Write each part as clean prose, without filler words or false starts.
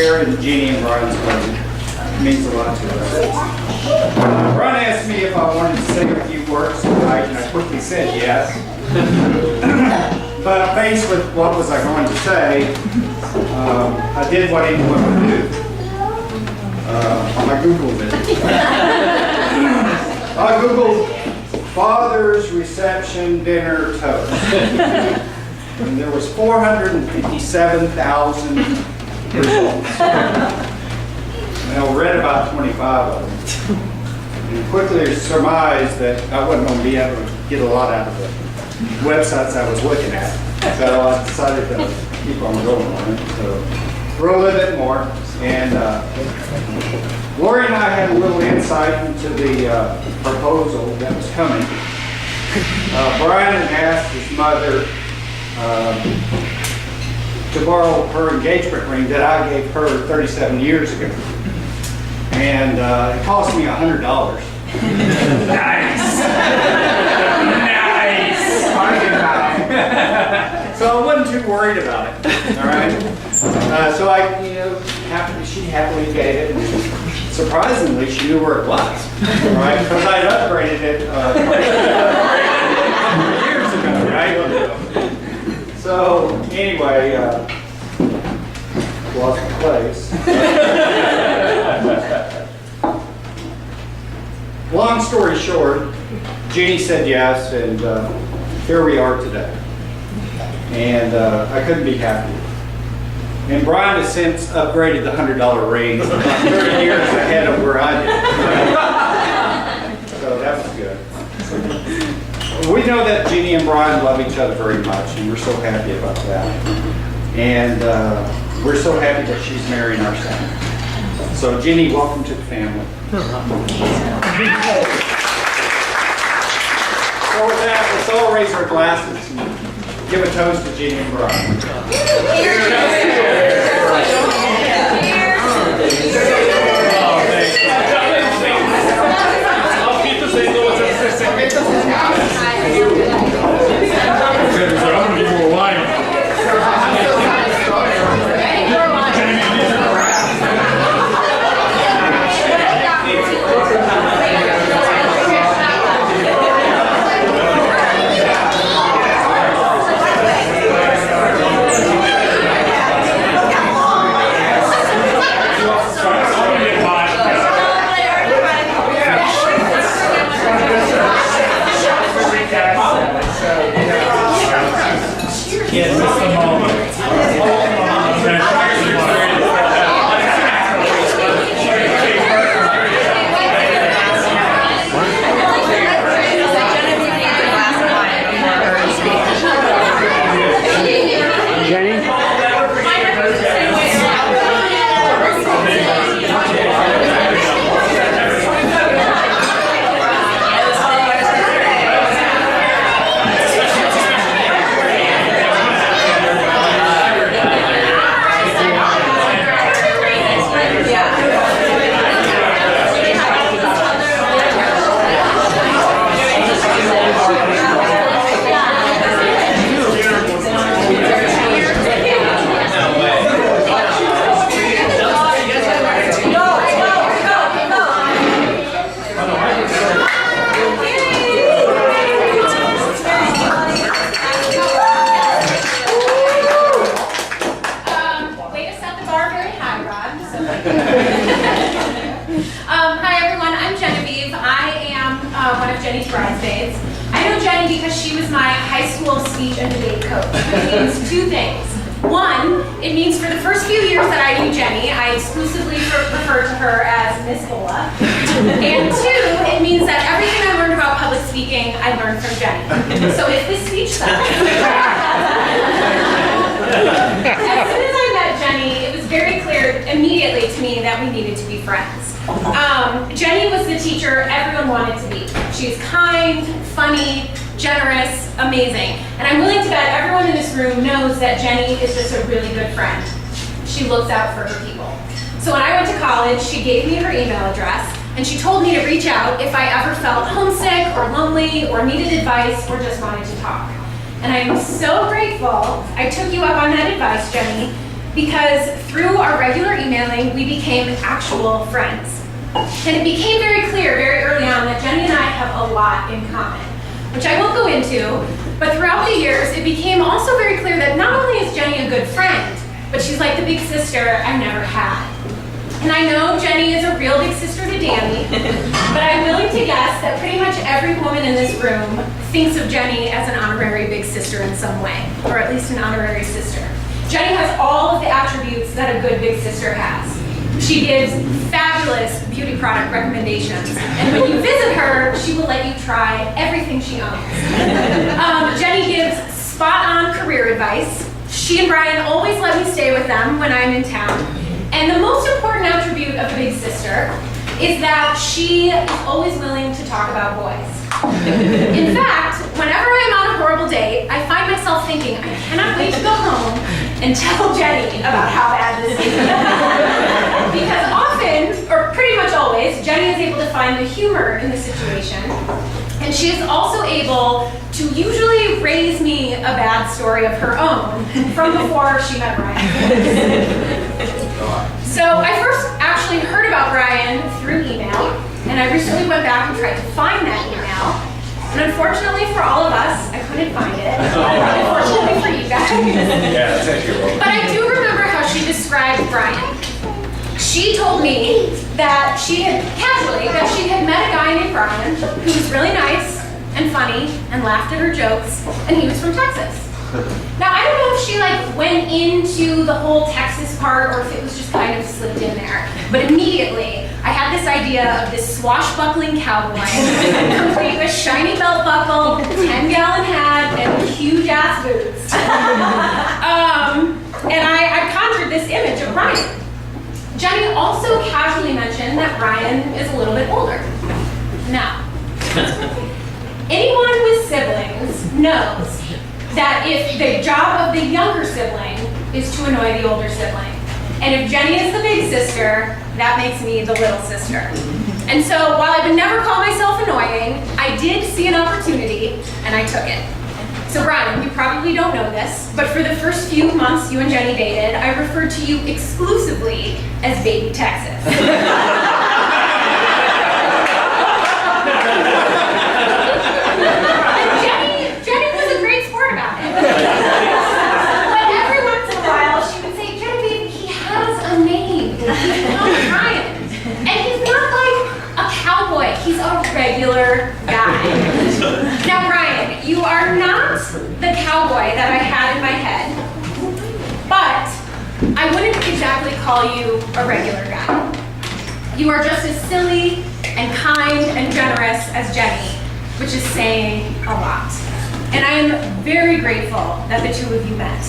share in Jeannie and Brian's wedding. It means a lot to us. Brian asked me if I wanted to say a few words tonight, and I quickly said yes. But faced with what was I going to say, I did what anyone would do. I Googled it. I Googled Father's Reception Dinner Toast. And there was 457,000 results. And I read about 25 of them. And quickly surmised that I wasn't going to be able to get a lot out of the websites I was looking at. So I decided to keep on going on it. So wrote a little bit more. And Lori and I had a little insight into the proposal that was coming. Brian had asked his mother to borrow her engagement ring that I gave her 37 years ago. And it cost me $100. Nice! Nice! So I wasn't too worried about it, all right? So I, she happily gave it. Surprisingly, she knew where it was, right? Because I had upgraded it years ago, right? So anyway, lost my place. Long story short, Jeannie said yes, and here we are today. And I couldn't be happier. And Brian has since upgraded the $100 ring about 30 years ahead of where I did. So that was good. We know that Jeannie and Brian love each other very much, and we're so happy about that. And we're so happy that she's marrying our son. So Jeannie, welcome to the family. So with that, let's all raise our glasses and give a toast to Jeannie and Brian. Jenny was the teacher everyone wanted to be. She's kind, funny, generous, amazing. And I'm willing to bet everyone in this room knows that Jenny is just a really good friend. She looks out for her people. So when I went to college, she gave me her email address, and she told me to reach out if I ever felt homesick or lonely or needed advice or just wanted to talk. And I'm so grateful I took you up on that advice, Jenny, because through our regular email feeling, we became actual friends. And it became very clear very early on that Jenny and I have a lot in common, which I won't go into, but throughout the years, it became also very clear that not only is Jenny a good friend, but she's like the big sister I never had. And I know Jenny is a real big sister to Danny, but I'm willing to guess that pretty much every woman in this room thinks of Jenny as an honorary big sister in some way, or at least an honorary sister. Jenny has all of the attributes that a good big sister has. She gives fabulous beauty product recommendations, and when you visit her, she will let you try everything she owns. Jenny gives spot-on career advice. She and Brian always let me stay with them when I'm in town. And the most important attribute of a big sister is that she is always willing to talk about boys. In fact, whenever I'm on a horrible date, I find myself thinking, I cannot wait to go home and tell Jenny about how bad this is. Because often, or pretty much always, Jenny is able to find the humor in the situation. And she is also able to usually raise me a bad story of her own from before she met Brian. So I first actually heard about Brian through email, and I recently went back and tried to find that email. And unfortunately for all of us, I couldn't find it. Unfortunately for you guys. Yeah, that's actually wrong. But I do remember how she described Brian. She told me that she had met a guy named Brian who was really nice and funny and laughed at her jokes, and he was from Texas. Now, I don't know if she went into the whole Texas part or if it was just kind of slipped in there. But immediately, I had this idea of this swashbuckling cowboy, complete with shiny belt buckle, 10-gallon hat, and huge-ass boots. And I conjured this image of Brian. Jenny also casually mentioned that Brian is a little bit older. Now, anyone with siblings knows that if the job of the younger sibling is to annoy the older sibling. And if Jenny is the big sister, that makes me the little sister. And so while I would never call myself annoying, I did see an opportunity and I took it. So Brian, you probably don't know this, but for the first few months you and Jenny dated, I referred to you exclusively as Baby Texas. He's a regular guy. Now, Brian, you are not the cowboy that I had in my head, but I wouldn't exactly call you a regular guy. You are just as silly and kind and generous as Jenny, which is saying a lot. And I am very grateful that the two of you met.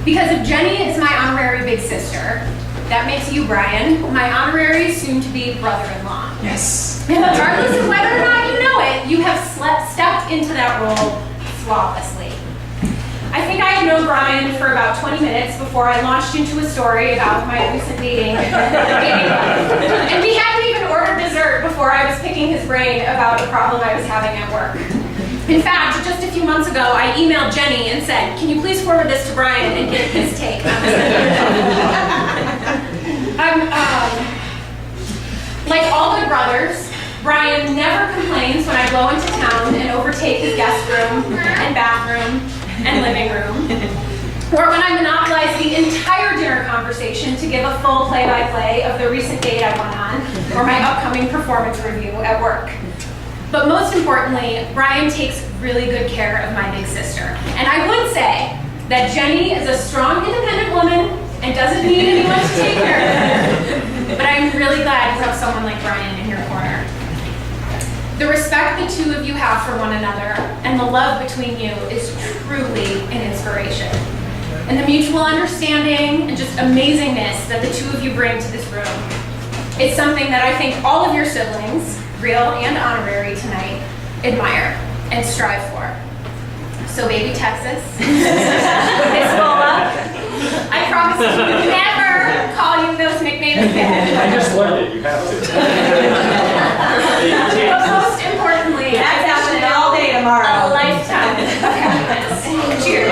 Because if Jenny is my honorary big sister, that makes you, Brian, my honorary soon-to-be brother-in-law. Yes. And regardless of whether or not you know it, you have stepped into that role flawlessly. I think I had known Brian for about 20 minutes before I launched into a story about my recent dating life. And we hadn't even ordered dessert before I was picking his brain about a problem I was having at work. In fact, just a few months ago, I emailed Jenny and said, can you please forward this to Brian and get his take on this? Like all good brothers, Brian never complains when I go into town and overtake his guest room and bathroom and living room, or when I monopolize the entire dinner conversation to give a full play-by-play of the recent date I went on or my upcoming performance review at work. But most importantly, Brian takes really good care of my big sister. And I would say that Jenny is a strong, independent woman and doesn't need anyone to take care of her. But I'm really glad you have someone like Brian in your corner. The respect the two of you have for one another and the love between you is truly an inspiration. And the mutual understanding and just amazingness that the two of you bring to this room is something that I think all of your siblings, real and honorary tonight, admire and strive for. So Baby Texas, Miss Bola, I promise to never call you those nicknames again. I just learned it, you have to. But most importantly, That's happening all day tomorrow. a lifetime of happiness. Cheers.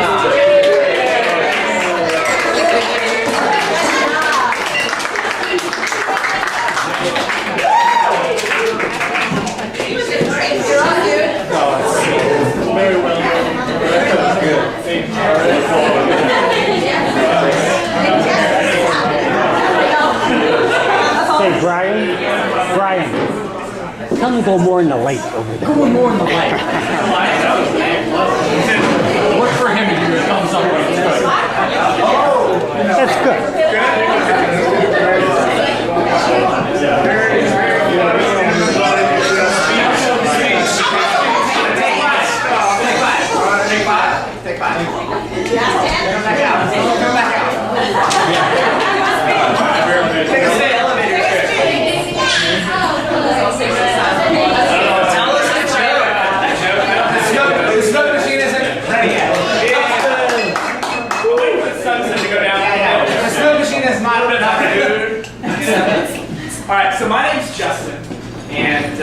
Say, Brian, tell him to go more in the light over there. Going more in the light. Look for him to do a thumbs up. That's good. Take five. Take a stay elevator. Tell us the joke. The smoke machine isn't ready yet. We'll wait for the sunset to go down. The smoke machine is not enough. All right, so my name's Justin, and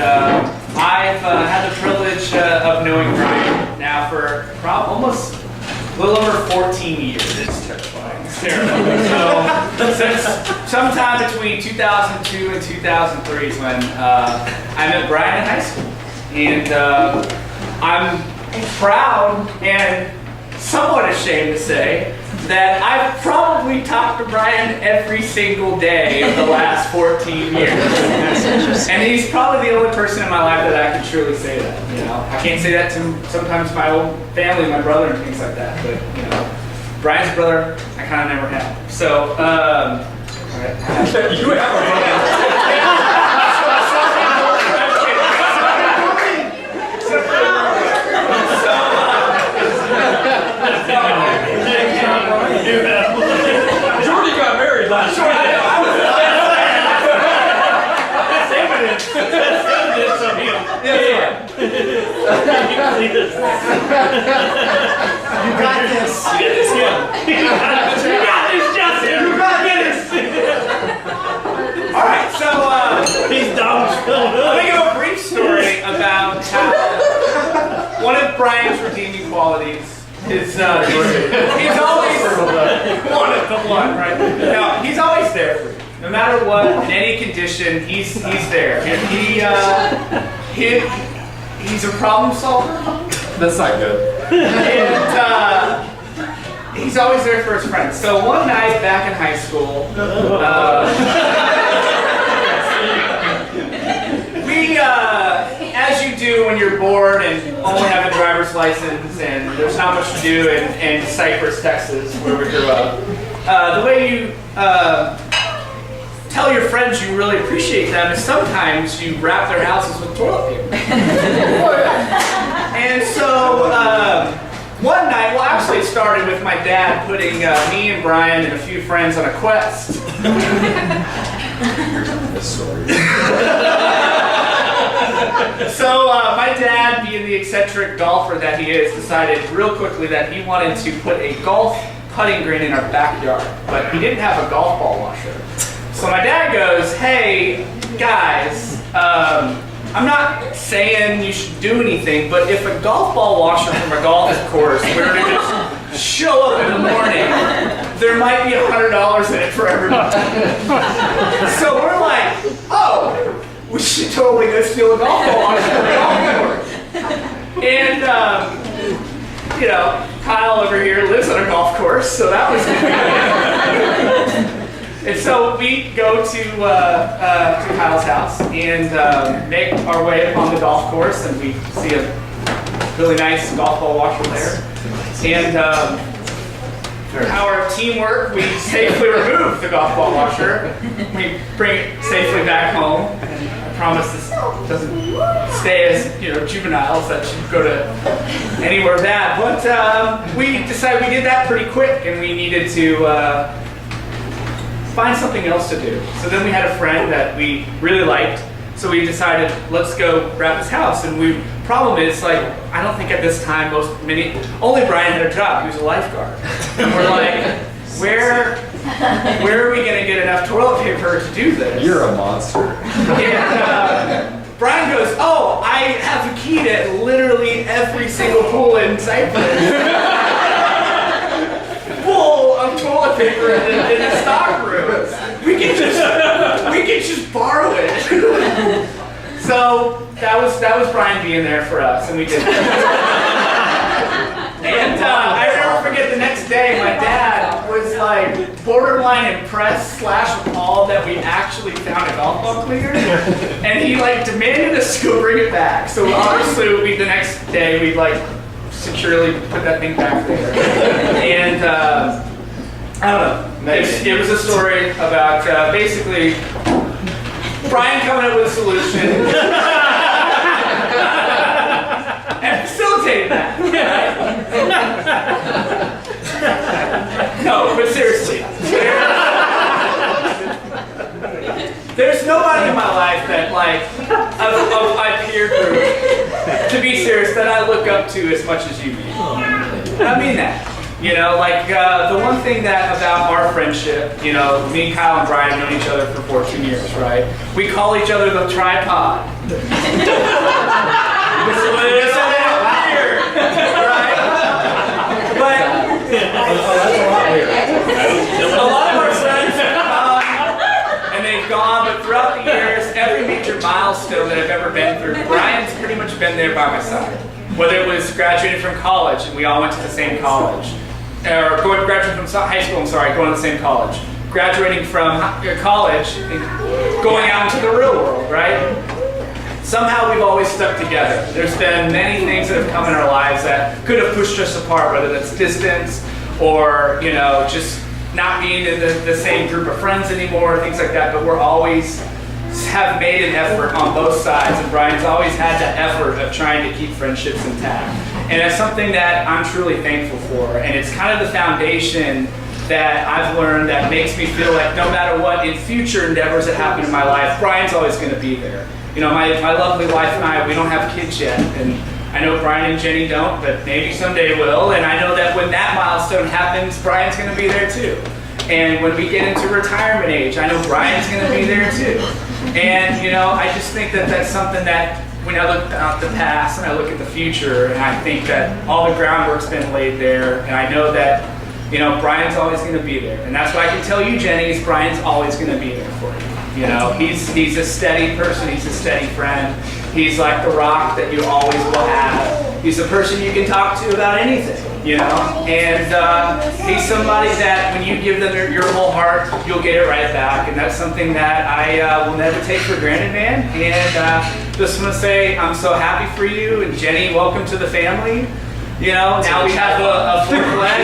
I've had the privilege of knowing Brian now for almost a little over 14 years. It's terrifying. It's terrible. So since sometime between 2002 and 2003 is when I met Brian in high school, and I'm proud and somewhat ashamed to say that I've probably talked to Brian every single day of the last 14 years. And he's probably the only person in my life that I can truly say that. You know, I can't say that to sometimes my old family, my brother and things like that, but you know, Brian's brother, I kind of never had. So, You have a brother. Jordy got married last year. You got this. all right, so let me give a brief story about how one of Brian's redeeming qualities is he's always one of the one, right? No, he's always there for you. No matter what, in any condition, he's there. And he's a problem solver. That's not good. And he's always there for his friends. So one night back in high school, we, as you do when you're bored and only have a driver's license and there's not much to do in Cypress, Texas, where we grew up, the way you tell your friends you really appreciate them is sometimes you wrap their houses with toilet paper. And so one night, well actually it started with my dad putting me and Brian and a few friends on a quest. So my dad, being the eccentric golfer that he is, decided real quickly that he wanted to put a golf putting green in our backyard, but he didn't have a golf ball washer. So my dad goes, hey, guys, I'm not saying you should do anything, but if a golf ball washer from a golf course were to just show up in the morning, there might be $100 in it for everybody. So we're like, oh, we should totally go steal a golf ball washer from a golf course. And, you know, Kyle over here lives on a golf course, so that was good. And so we go to Kyle's house and make our way on the golf course, and we see a really nice golf ball washer there. And our teamwork, we safely remove the golf ball washer. We bring it safely back home. And I promise this doesn't stay as juveniles that you go to anywhere bad. But we decided we did that pretty quick, and we needed to find something else to do. So then we had a friend that we really liked, so we decided, let's go grab his house. And problem is, like, I don't think at this time only Brian had a job. He was a lifeguard. And we're like, where are we gonna get enough toilet paper to do this? You're a monster. And Brian goes, oh, I have a key to literally every single pool in Cyprus. Full of toilet paper in the stock room. We can just borrow it. So that was Brian being there for us, and we did. And I never forget the next day, my dad was like, like borderline impressed / appalled that we actually found a golf ball cleaner, and he like demanded us to go bring it back. So obviously, the next day we'd like securely put that thing back there, and I don't know. It was a story about basically Brian coming up with a solution and facilitating that. No, but seriously, there's nobody in my life that like of my peer group, to be serious, that I look up to as much as you do. And I mean that. You know, like the one thing that about our friendship, you know, me and Kyle and Brian have known each other for 14 years, right? We call each other the tripod. This is weird, right? But a lot of our friends have come and they've gone, but throughout the years, every major milestone that I've ever been through, Brian's pretty much been there by my side. Whether it was graduating from college and we all went to the same college, or graduating from high school, going to the same college, graduating from college and going out into the real world, right? Somehow we've always stuck together. There's been many things that have come in our lives that could have pushed us apart, whether that's distance or, you know, just not being in the same group of friends anymore, things like that, but we're always have made an effort on both sides, and Brian's always had that effort of trying to keep friendships intact. And that's something that I'm truly thankful for, and it's kind of the foundation that I've learned that makes me feel like no matter what in future endeavors that happen in my life, Brian's always going to be there. You know, my lovely wife and I, we don't have kids yet, and I know Brian and Jenny don't, but maybe someday will, and I know that when that milestone happens, Brian's going to be there too. And when we get into retirement age, I know Brian's going to be there too. And, you know, I just think that that's something that when I look at the past and I look at the future, and I think that all the groundwork's been laid there, and I know that, you know, Brian's always going to be there. And that's what I can tell you, Jenny, is Brian's always going to be there for you. You know, he's a steady person, he's a steady friend. He's like the rock that you always will have. He's the person you can talk to about anything, you know? And he's somebody that when you give them your whole heart, you'll get it right back. And that's something that I will never take for granted, man. And just want to say I'm so happy for you. And Jenny, welcome to the family. You know, now we have a fourth leg.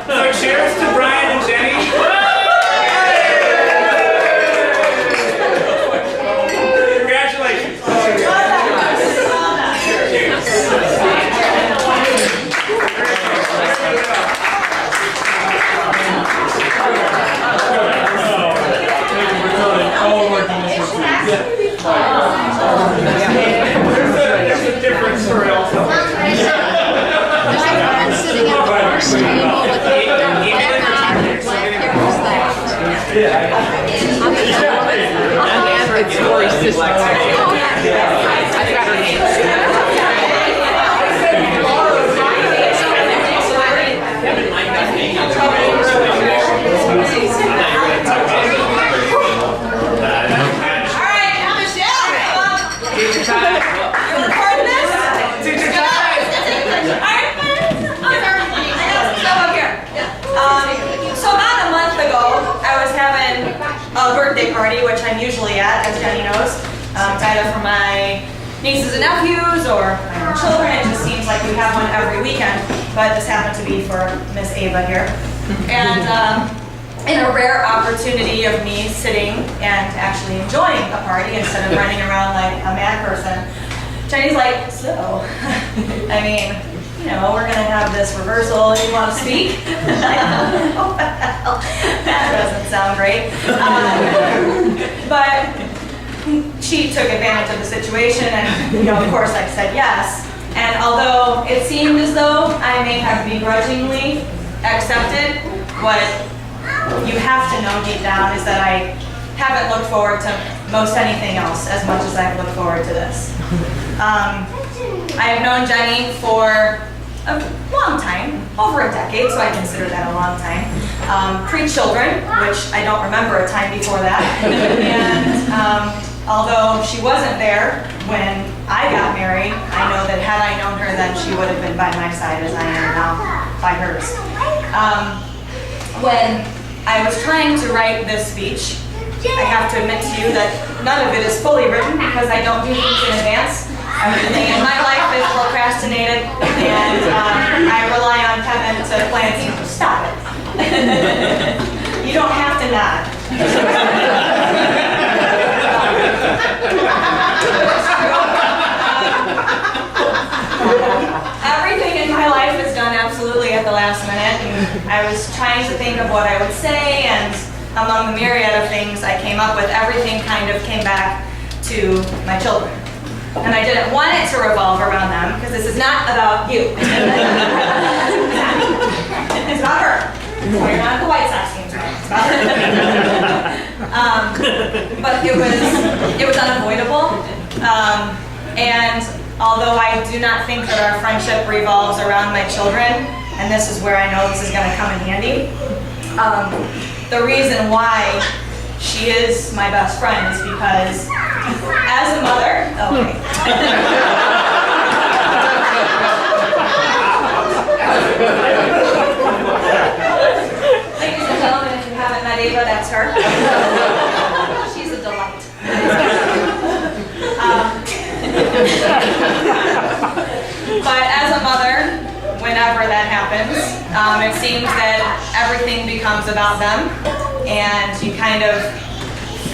So cheers to Brian and Jenny. Congratulations. There's a different story also. Sitting at the first table with it's Lori's sister. I've got her name. Alright, now Michelle. You're recording this? Teacher time. So about a month ago, I was having a birthday party, which I'm usually at, as Jenny knows. It's either for my nieces and nephews or my own children. It just seems like we have one every weekend, but this happened to be for Miss Ava here. And in a rare opportunity of me sitting and actually enjoying a party instead of running around like a mad person, Jenny's like, so, I mean, you know, we're gonna have this reversal. You want to speak? Oh, well, that doesn't sound great. But she took advantage of the situation, and you know, of course, I said yes. And although it seemed as though I may have begrudgingly accepted, what you have to know deep down is that I haven't looked forward to most anything else as much as I've looked forward to this. I have known Jenny for a long time, over a decade, so I consider that a long time. Pre-children, which I don't remember a time before that. And although she wasn't there when I got married, I know that had I known her then, she would have been by my side as I am now by hers. When I was trying to write this speech, I have to admit to you that none of it is fully written because I don't do things in advance. Everything in my life is procrastinated, and I rely on Kevin to plan things. Stop it. You don't have to nod. Everything in my life is done absolutely at the last minute, and I was trying to think of what I would say, and among the myriad of things I came up with, everything kind of came back to my children. And I didn't want it to revolve around them, because this is not about you. It's about her. Well, you're not at the White Sox game tonight. It's about her. But it was unavoidable. And although I do not think that our friendship revolves around my children, and this is where I know this is going to come in handy, the reason why she is my best friend is because as a mother, ladies and gentlemen, if you haven't met Ava, that's her. She's a delight. But as a mother, whenever that happens, it seems that everything becomes about them, and you kind of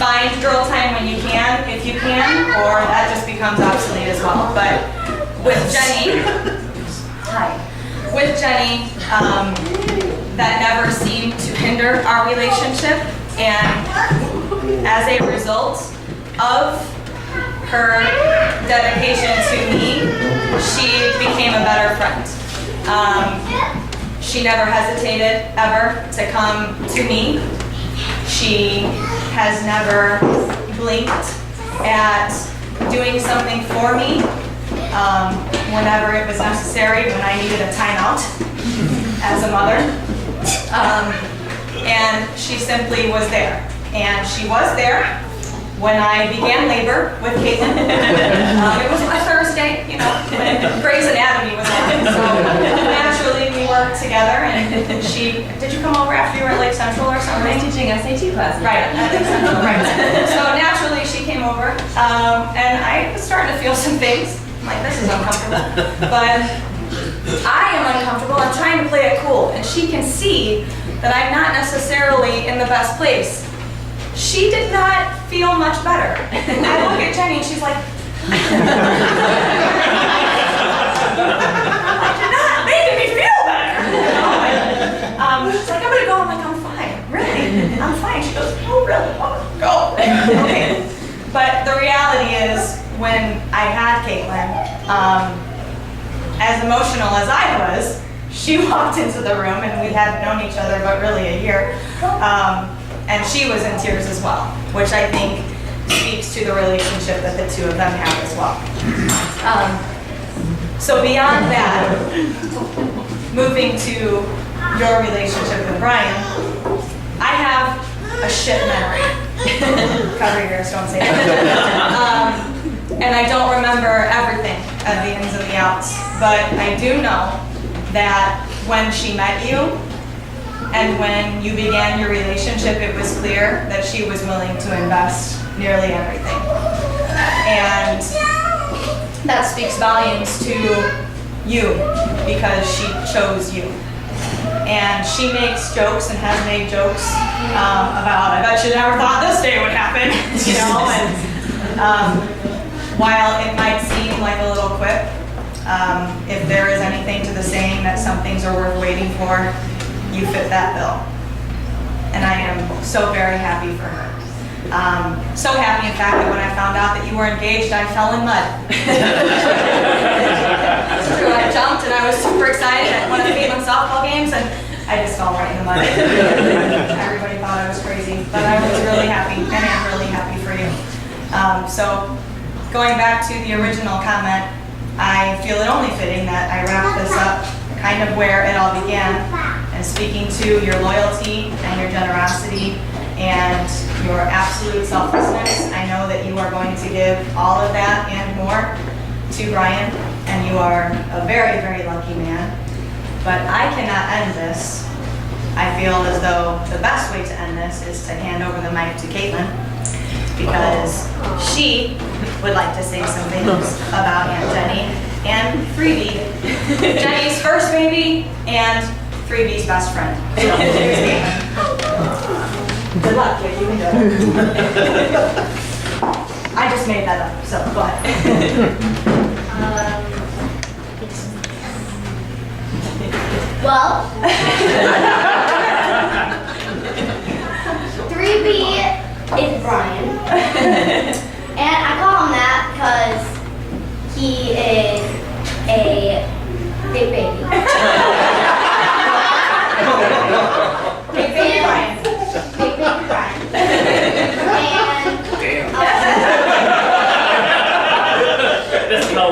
find girl time when you can, if you can, or that just becomes obsolete as well. But with Jenny, that never seemed to hinder our relationship, and as a result of her dedication to me, she became a better friend. She never hesitated ever to come to me. She has never blinked at doing something for me whenever it was necessary, when I needed a timeout as a mother. And she simply was there. And she was there when I began labor with Caitlin. It was a Thursday, you know, when Grey's Anatomy was on. So naturally we worked together, and did you come over after you were at Lake Central or something? I was teaching SAT class. Right, at Lake Central, right. So naturally she came over, and I was starting to feel some things. I'm like, this is uncomfortable. But I am uncomfortable. I'm trying to play it cool, and she can see that I'm not necessarily in the best place. She did not feel much better. I look at Jenny and she's like, you're not making me feel better. You know? She's like, I'm gonna go. I'm like, I'm fine. Really? I'm fine. She goes, oh, really? Oh, go. Okay. But the reality is, when I had Caitlin, as emotional as I was, she walked into the room, and we hadn't known each other but really a year. And she was in tears as well, which I think speaks to the relationship that the two of them have as well. So beyond that, moving to your relationship with Brian, I have a shit memory. Cover your ears, don't say that. And I don't remember everything at the ins and the outs, but I do know that when she met you, and when you began your relationship, it was clear that she was willing to invest nearly everything. And that speaks volumes to you, because she chose you. And she makes jokes and has made jokes about, I bet you never thought this day would happen, you know? And while it might seem like a little quip, if there is anything to the saying that some things are worth waiting for, you fit that bill. And I am so very happy for her. So happy, in fact, that when I found out that you were engaged, I fell in mud. It's true, I jumped and I was super excited at one of the Caitlin softball games, and I just fell right in the mud. Everybody thought I was crazy, but I was really happy, and I'm really happy for you. So going back to the original comment, I feel it only fitting that I wrap this up kind of where it all began, and speaking to your loyalty and your generosity and your absolute selflessness. I know that you are going to give all of that and more to Brian, and you are a very, very lucky man. But I cannot end this. I feel as though the best way to end this is to hand over the mic to Caitlin, because she would like to say some things about Aunt Jenny and Freebie, Jenny's first baby and Freebie's best friend. So, here's Caitlin. Good luck, kid. You can do it. I just made that up, so go ahead. Well, 3B is Brian, and I call him that because he is a big baby. Big baby Brian. Big baby Brian. Let's go.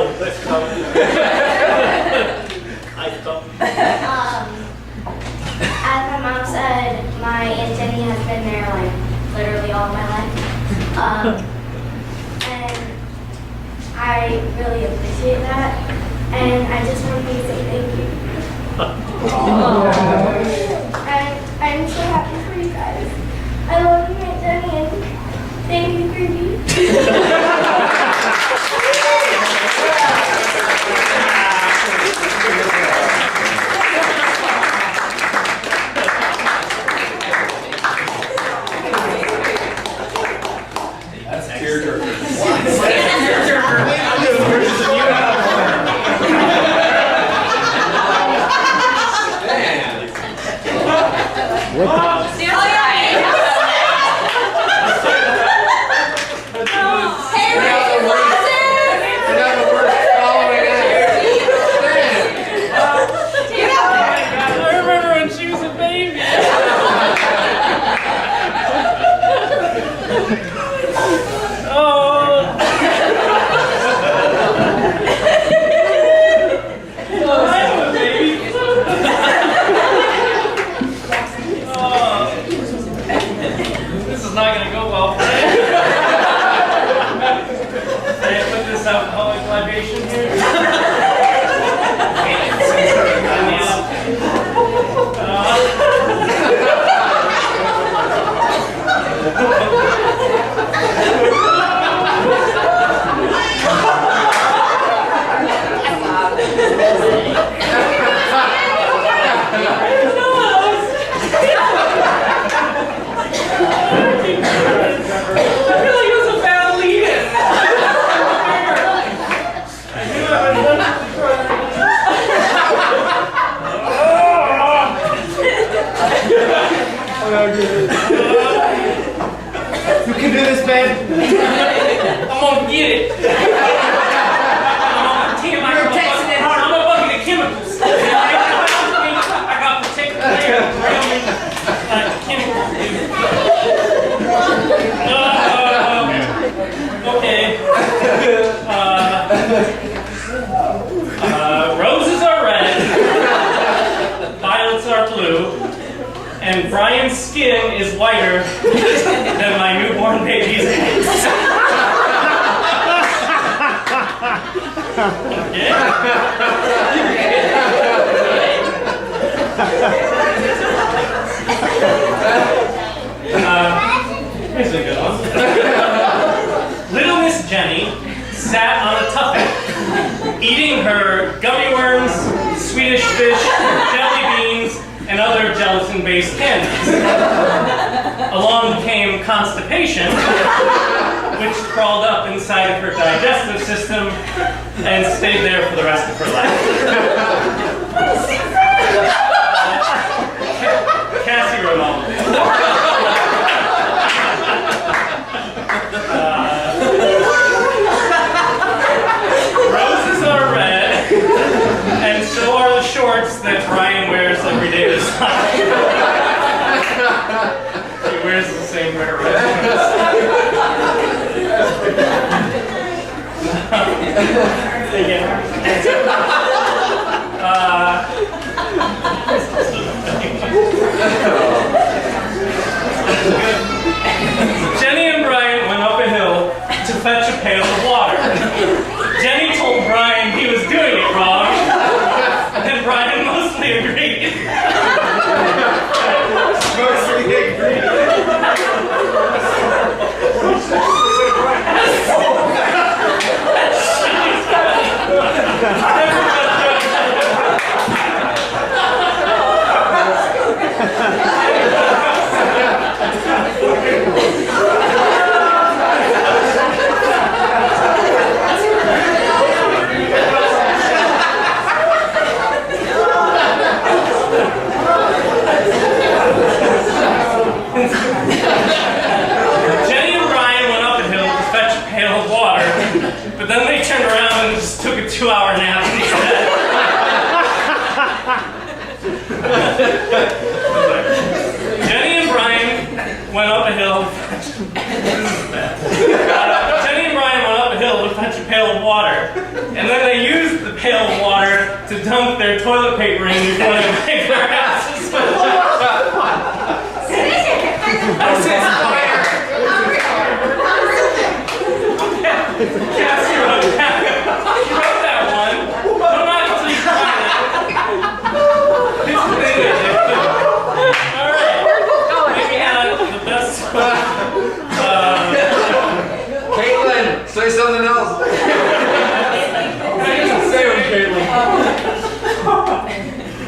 As my mom said, my Aunt Jenny has been there like literally all my life. And I really appreciate that. And I just wanted to say thank you. And I'm so happy for you guys. I love you, Aunt Jenny, and thank you, Creepy. You can do this, man. I'm gonna get it. I'm gonna texting it hard. I'm a bucket of chemicals. I got particular chemicals, dude. Okay. Roses are red, violets are blue, and Brian's skin is whiter than my newborn baby's eggs. Okay. Here's a good one. Little Miss Jenny sat on a tuffet, eating her gummy worms, Swedish fish, jelly beans, and other gelatin-based candies. Along came constipation, which crawled up inside of her digestive system and stayed there for the rest of her life. Cassie Ronaldo. Roses are red, and so are the shorts that Brian wears every day this summer. He wears the same pair of red shorts. mostly agreed. Mostly agree. Jenny and Brian went up a hill to fetch a pail of water, but then they turned around and just took a 2-hour nap instead. Jenny and Brian went up a hill. Jenny and Brian went up a hill to fetch a pail of water, and then they used the pail of water to dunk their toilet paper in before they wiped their asses. Yes, you wrote that one. I'm not completely fine. All right. Maybe not the best. Caitlin, say something else. Say it, Caitlin.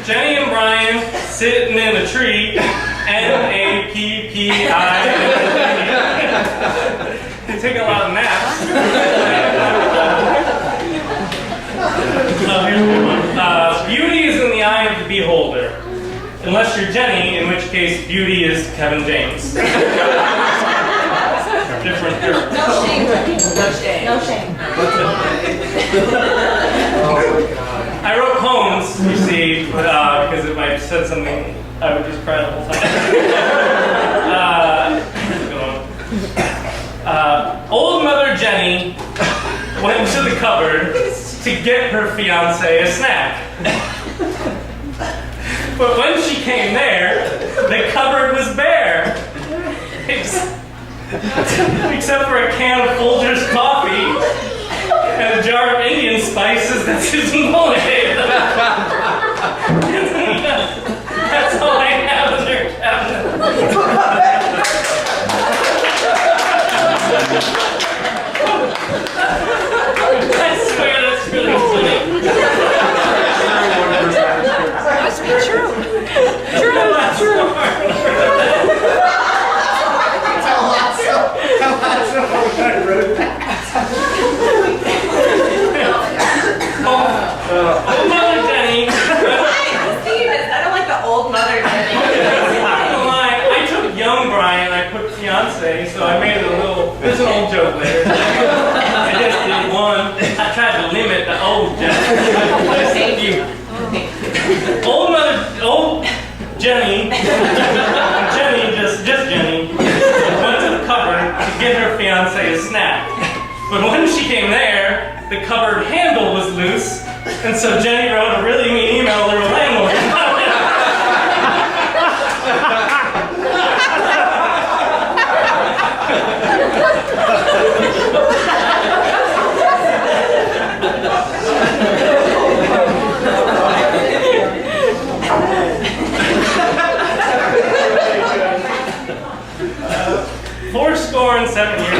Jenny and Brian sitting in a tree. NAPPI. They take a lot of naps. Here's a good one. Beauty is in the eye of the beholder. Unless you're Jenny, in which case beauty is Kevin James. Different. No shame. No shame. No shame. I wrote poems, you see, because if I said something, I would just cry the whole time. Here's a good one. Old Mother Jenny went to the cupboard to get her fiance a snack. But when she came there, the cupboard was bare. Except for a can of Folgers coffee and a jar of Indian spices that Susan Boyle gave them. That's all I have in their cabinet. I swear that's really funny. Must be true. Old Mother Jenny. I don't like the old mother Jenny. I took young Brian, I put fiance, so I made it a little. There's an old joke later. I just did one. I tried to limit the old joke. Thank you. Old Jenny, just Jenny, went to the cupboard to get her fiance a snack. But when she came there, the cupboard handle was loose, and so Jenny wrote a really mean email to her landlord. Fourscore and 7 years ago,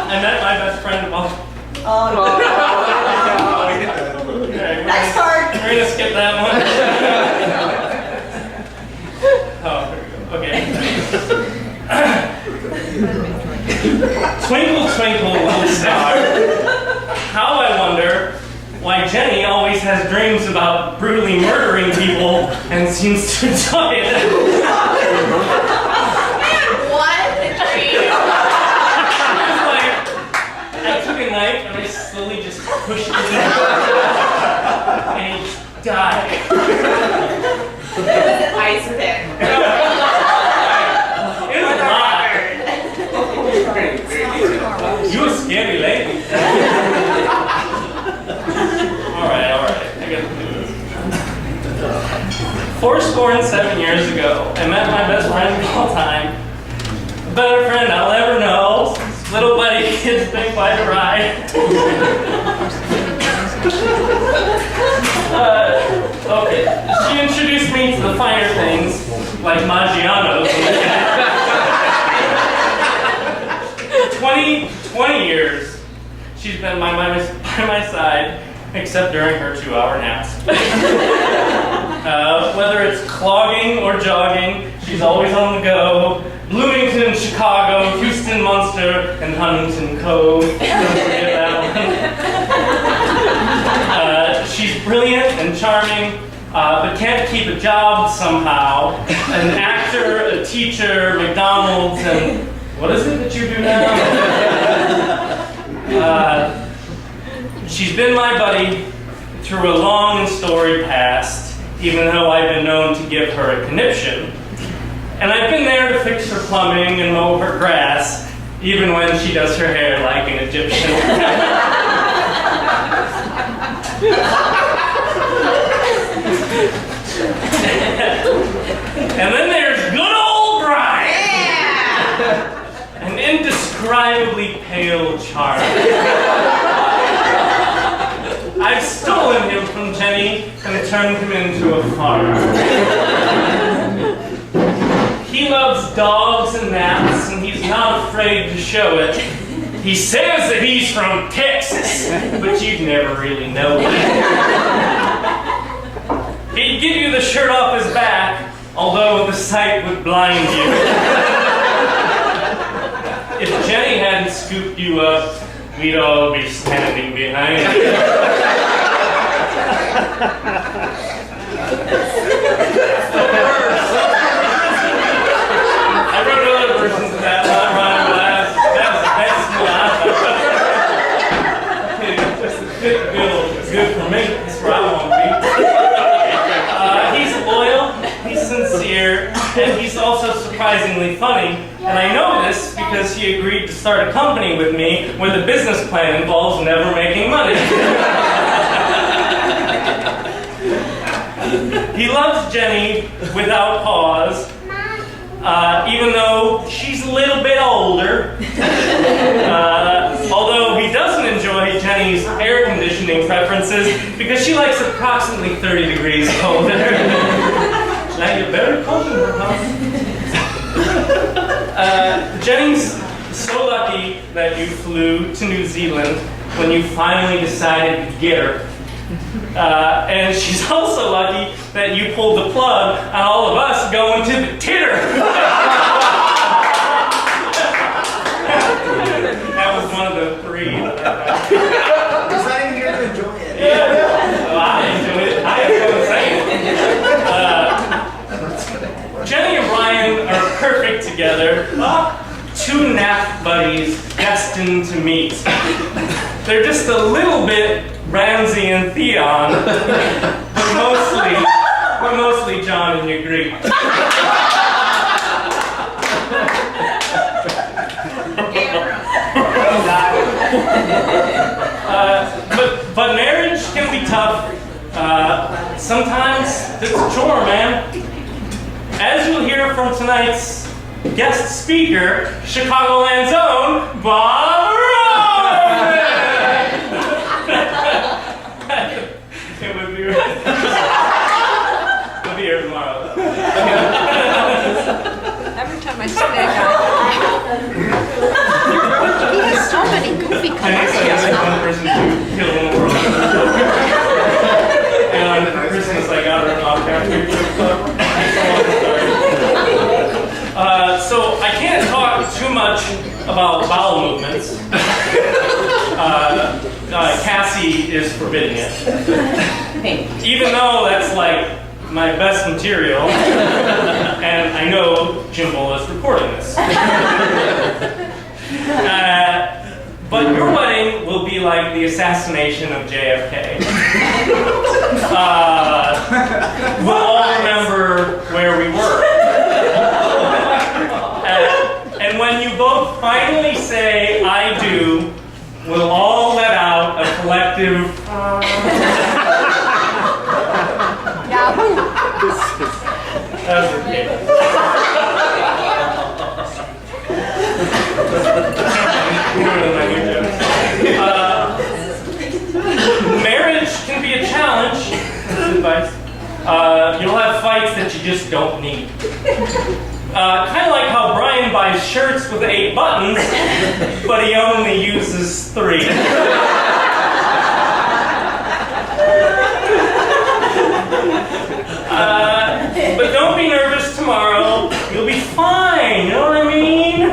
I met my best friend. Okay, Next card. we're gonna skip that one. Oh, there we go. Okay. Twinkle, twinkle, little star. How I wonder why Jenny always has dreams about brutally murdering people and seems to enjoy it. I took a knife and I slowly just pushed it in, and he just died. It was an ice pick. It was a lot. You a scary lady. Alright. I gotta do this. Fourscore and 7 years ago, I met my best friend of all time. The better friend I'll ever know. Little buddy kid's been quite a ride. Okay, she introduced me to the finer things, like Maggiano's. 20 years, she's been by my side, except during her 2-hour naps. Whether it's clogging or jogging, she's always on the go. Bloomington, Chicago, Houston, Munster, and Huntington Cove. Don't forget that one. She's brilliant and charming, but can't keep a job somehow. An actor, a teacher, McDonald's, and what is it that you do now? She's been my buddy through a long and storied past, even though I've been known to give her a conniption. And I've been there to fix her plumbing and mow her grass, even when she does her hair like an Egyptian. And then there's good old Brian. Yeah. An indescribably pale charm. I've stolen him from Jenny and turned him into a farmer. He loves dogs and naps, and he's not afraid to show it. He says that he's from Texas, but you'd never really know it. He'd give you the shirt off his back, although the sight would blind you. If Jenny hadn't scooped you up, we'd all be standing behind you. I wrote other versions of that line, Ryan, but that's the best one I thought. It's good for me. That's where I want to be. He's loyal, he's sincere, and he's also surprisingly funny. And I know this because he agreed to start a company with me where the business plan involves never making money. He loves Jenny without pause, even though she's a little bit older. Although he doesn't enjoy Jenny's air conditioning preferences because she likes approximately 30 degrees colder. Now you're very cold in her house. Jenny's so lucky that you flew to New Zealand when you finally decided to get her. And she's also lucky that you pulled the plug on all of us going to the titter. That was one of the three. He's not even here to enjoy it. Yeah, well, I enjoyed it. I have to say it. Jenny and Brian are perfect together. Two nap buddies destined to meet. They're just a little bit Ramsey and Theon, but mostly John and your Greek. But marriage can be tough. Sometimes it's a chore, man. As you'll hear from tonight's guest speaker, Chicagoland's own Bob Roman. It would be we'll be here tomorrow. Every time I see that guy, he has so many goofy And it's like one person to kill in the world. And for Christmas, I got her an off-camera club. So I can't talk too much about bowel movements. Cassie is forbidding it. Even though that's like my best material, and I know Jimbo is recording this. But your wedding will be like the assassination of JFK. We'll all remember where we were. And when you both finally say, I do, we'll all let out a collective... Yahoo! That's ridiculous. Marriage can be a challenge. That's advice. You'll have fights that you just don't need. Kind of like how Brian buys shirts with 8 buttons, but he only uses 3. But don't be nervous tomorrow. You'll be fine, you know what I mean?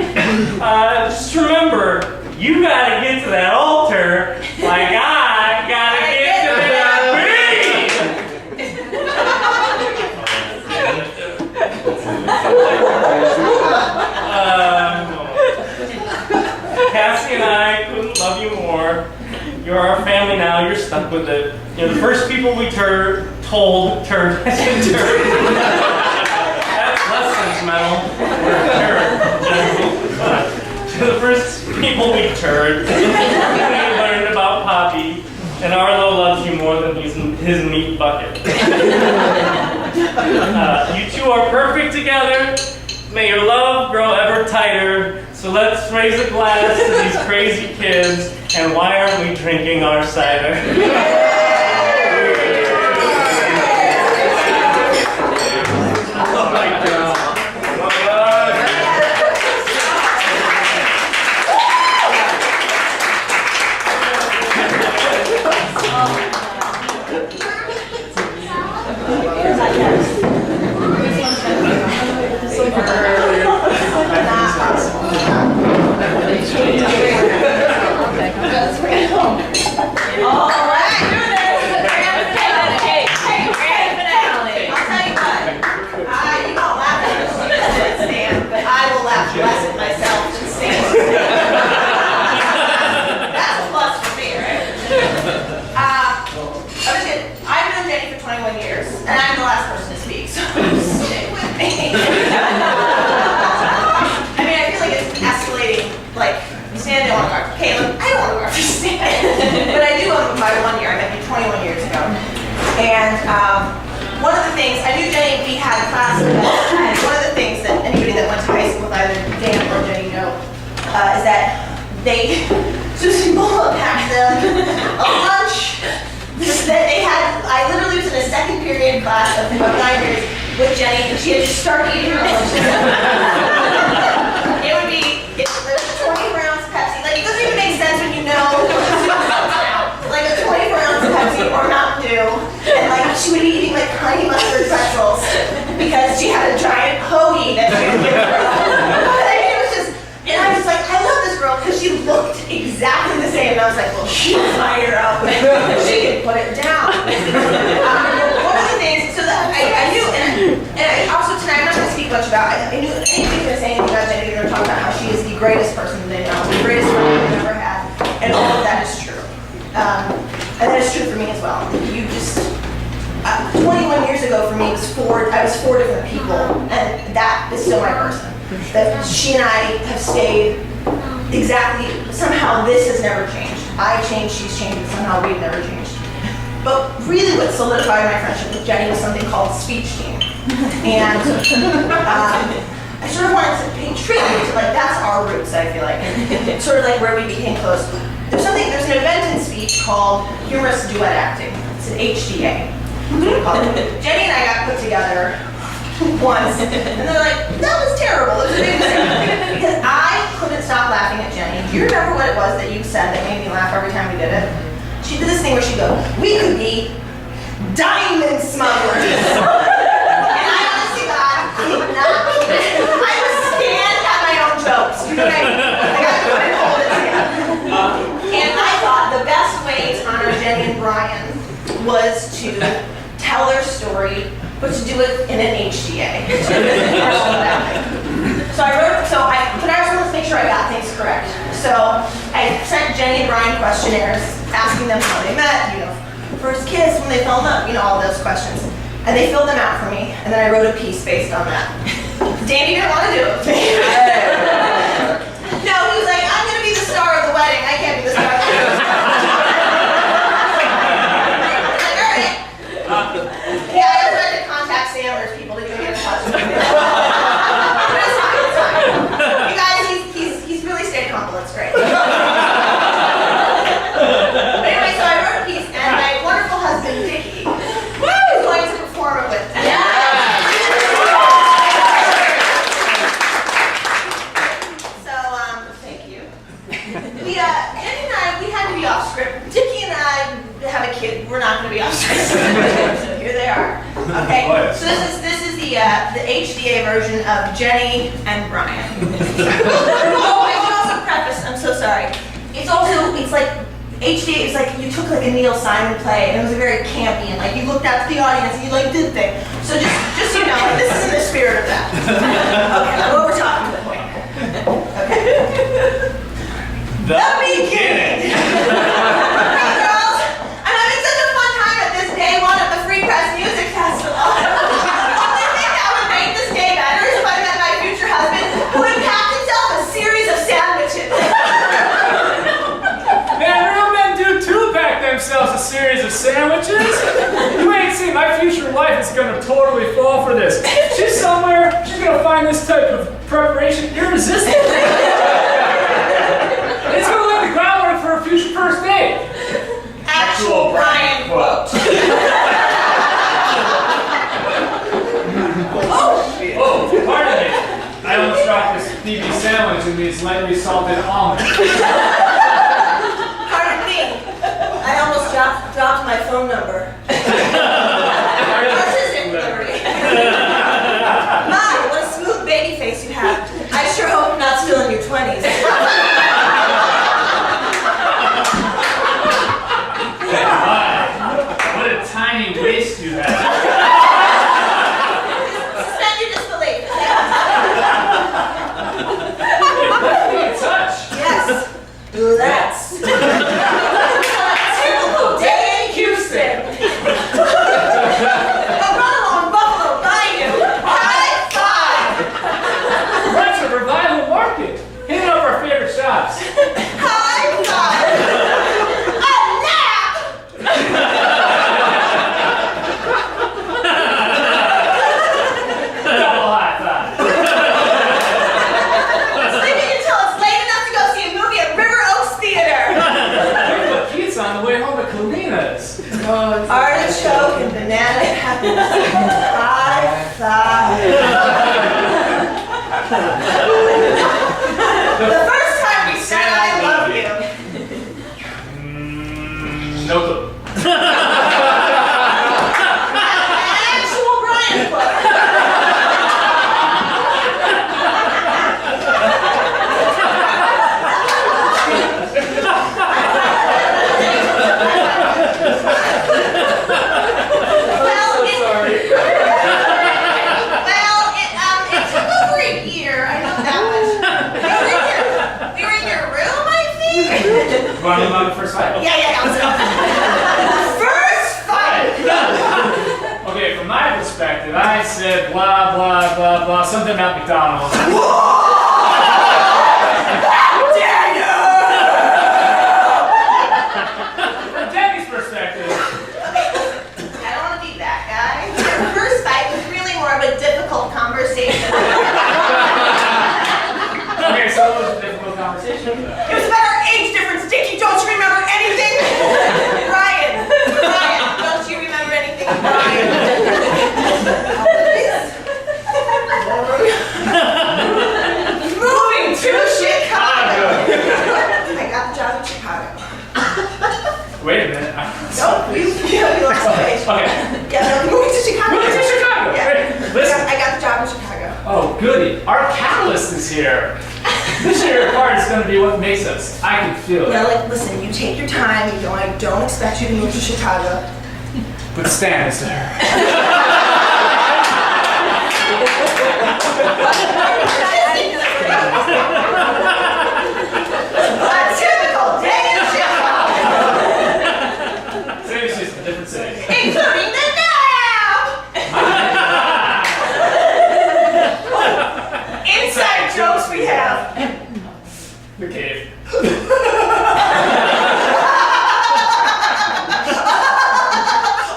Just remember, you gotta get to that altar like I gotta get to that Cassie and I couldn't love you more. You're our family now, you're stuck with it. You're the first people we told turned into turd. That's less sentimental. You're the first people we turned. We learned about Poppy, and Arlo loves you more than his meat bucket. You two are perfect together. May your love grow ever tighter. So let's raise a glass to these crazy kids. And why aren't we drinking our cider? One of the things, I knew Jenny, we had a class together, and one of the things that anybody that went to high school with either Dan or Jenny know is that they, Susie Bola packed them a lunch that they had. I literally was in a second period class of 9 years with Jenny, and she had to start eating her lunch. It would be, there's 20 rounds of Pepsi. Like, it doesn't even make sense when you know, like a 24-ounce Pepsi or Mountain Dew, and like she would be eating like honey mustard pretzels because she had a giant hoagie that she would give her. But I mean, it was just, and I was like, I love this girl because she looked exactly the same. And I was like, well, she'll fire up and she can put it down. One of the things, so that I knew, and I also tonight I'm not going to speak much about. I knew anything going to say anything about Jenny. They're going to talk about how she is the greatest person they know, the greatest friend they've ever had, and all of that is true. And that is true for me as well. You just, 21 years ago for me, I was 4 different people, and that is still my person. That she and I have stayed exactly, somehow this has never changed. I changed, she's changed, and somehow we've never changed. But really what solidified my friendship with Jenny was something called speech team. And I sort of wanted to pay tribute to, like, that's our roots, I feel like. It's sort of like where we became close. There's an event in speech called humorous duet acting. It's an HDA. Jenny and I got put together once, and they're like, that was terrible. It was a big mistake. Because I couldn't stop laughing at Jenny. Do you remember what it was that you said that made me laugh every time we did it? She did this thing where she'd go, we could be diamond smugglers. And I honestly thought, I would stand at my own jokes. You know what I mean? Like, I couldn't hold it together. And I thought the best way to honor Jenny and Brian was to tell their story, but to do it in an HDA. But I also wanted to make sure I got things correct. So I sent Jenny and Brian questionnaires asking them how they met, first kiss, when they fell in love, all those questions. And they filled them out for me, and then I wrote a piece based on that. Danny didn't want to do it with me. No, he was like, I'm going to be the star of the wedding. I can't be the star of the wedding. Like, all right. Yeah, I also had to contact Sandler's people to get in touch with me. But it's fine, it's fine. You guys, he's really stayed humble. It's great. But anyway, so I wrote a piece, and my wonderful husband, Dickie, was going to perform it with Okay, What? so this is the HDA version of Jenny and Brian. Oh, I should also preface, I'm so sorry. It's like, HDA is like, you took like a Neil Simon play and it was very campy and like you looked out to the audience and you like did things. So just so you know, like, this is in the spirit of that. Okay, now what we're talking about. Okay. The beginning. Hey girls, I'm having such a fun time at this day one of the Free Press Music Festival. Only thing that would make this day better is if I met my future husband who would pack himself a series of sandwiches. Man, real men do too pack themselves a series of sandwiches. You ain't seen my future wife is gonna totally fall for this. She's somewhere, she's gonna find this type of preparation irresistible. It's gonna lay the groundwork for a future first date. Actual Brian quote. Oh, pardon me. I almost dropped this Phoebe sandwich in these lightly salted almonds. Pardon me. I almost dropped my phone number. Artistic liberty. My, what a smooth baby face you have. I sure hope you're not still in your 20s. What a tiny waist you have. Suspend your disbelief. Let's be in touch. Yes. Let's. Typical day in Houston. A run along Buffalo Bayou. High five. Let's a revival market. Hitting up our favorite shops. High five. A nap. Double high five. Sleeping until it's late enough to go see a movie at River Oaks Theater. We put pizza on the way home to Kalina's. Artichoke and banana happiness. High five. The first time we said I love you. No clue. Actual Brian quote. Well, it took over a year. I know that much. We were in your room, I think. Want to move on to the first fight? Yeah. First fight. Okay, from my perspective, I said blah, blah, blah, blah, something about McDonald's. From Jenny's perspective, I don't want to be that guy. Your first fight was really more of a difficult conversation. okay, so it was a difficult conversation. It was about our age difference. Dickie, don't you remember anything? Brian, don't you remember anything? Brian. Moving to Chicago. I got the job in Chicago. Wait a minute. Nope, you lost the page. Okay. Yeah, no, moving to Chicago. Moving to Chicago. Yeah. Great. Listen. I got the job in Chicago. Oh, goody. Our catalyst is here. This year card is going to be what makes us. I can feel Now, it. like, listen, you take your time. I don't expect you to move to Chicago. But Stan is there. A typical day in Chicago, Same as just a different city. including the nap. Inside jokes we have. The cave.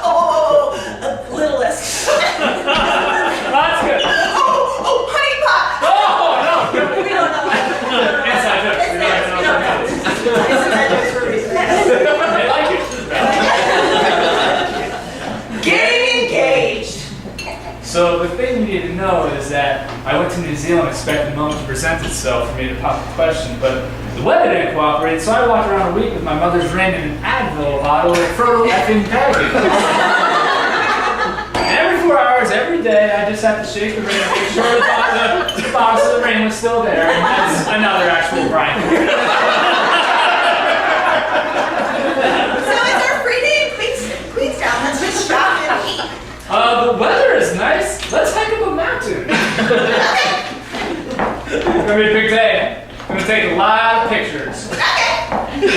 Oh, littlest. That's good. Oh, honey pot. Oh, no. We don't know. Inside jokes. We don't even know what It's inside jokes for a reason. they like it. Getting engaged. So the thing you need to know is that I went to New Zealand expecting the moment to present itself for me to pop the question, but the weather didn't cooperate, so I walked around a week with my mother's ring and an Advil bottle of Frodo effing Peggy. And every 4 I just had to shake the ring to make sure the box of the ring was still there. And that's another actual Brian. So it's our free day in Queenstown. Let's just stop and eat. The weather is nice. Let's hike up a mountain. It's gonna be a big day. I'm gonna take a lot of pictures. Kids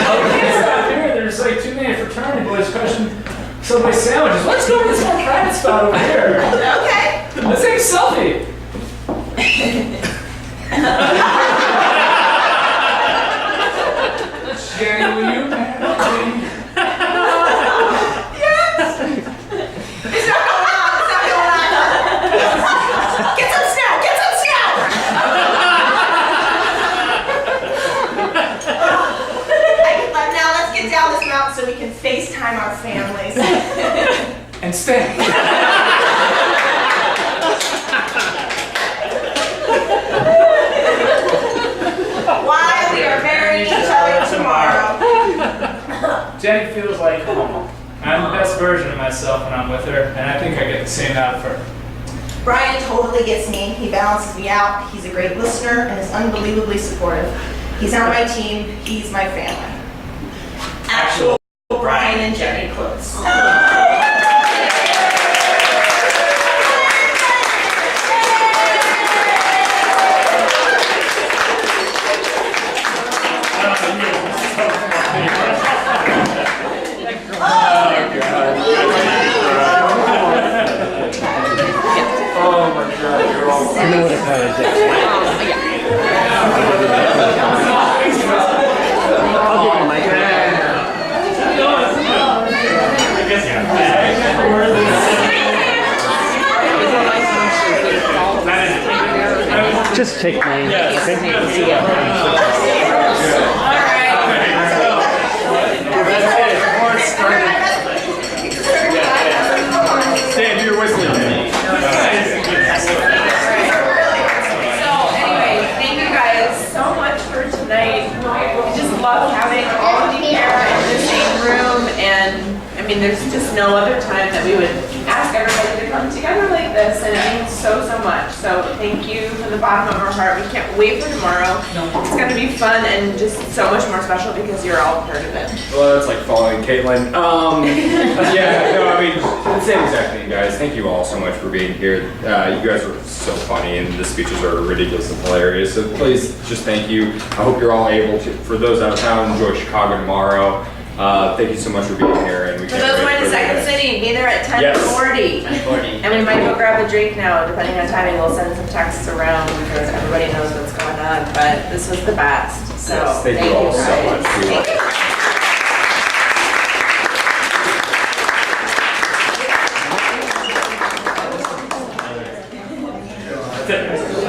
out here, there's like too many fraternity boys crushing Subway sandwiches. Let's go to this more private spot over here. Okay. Let's take a selfie. Jerry, will you marry me? It's not going on. It's not going on. Get some snow. Get some snow. Now let's get down this mountain so we can FaceTime our families. And stay. Why we are marrying each other tomorrow. Jenny feels like home. I'm the best version of myself when I'm with her, and I think I get the same out of her. Brian totally gets me. He balances me out. He's a great listener and is unbelievably supportive. He's on my team. He's my family. Actual Brian and Jenny close. I know what a car is. I'll give you my Just take mine. Stand, you're whistling. Thank you guys so much for tonight. I just love having all of you here in the same room, and I mean, there's just no other time that we would ask everybody to come together like this, and it means so much. So thank you from the bottom of our heart. We can't wait for tomorrow. It's going to be fun and just so much more special because you're all part of it. Well, that's like following Caitlin. Yeah, no, I mean, the same exact thing, guys. Thank you all so much for being here. You guys were so funny, and the speeches are ridiculous and hilarious. So please, just thank you. I hope you're all able to, for those out of town, enjoy Chicago tomorrow. Thank you so much for being here. And we For can't those wait going to for the Second next- City, be there at 10:40. Yes. And we might go grab a drink now, depending on timing. We'll send some texts around because everybody knows what's going on. But this was the best. So Yes, thank you all so guys. much. We love Thank it. you.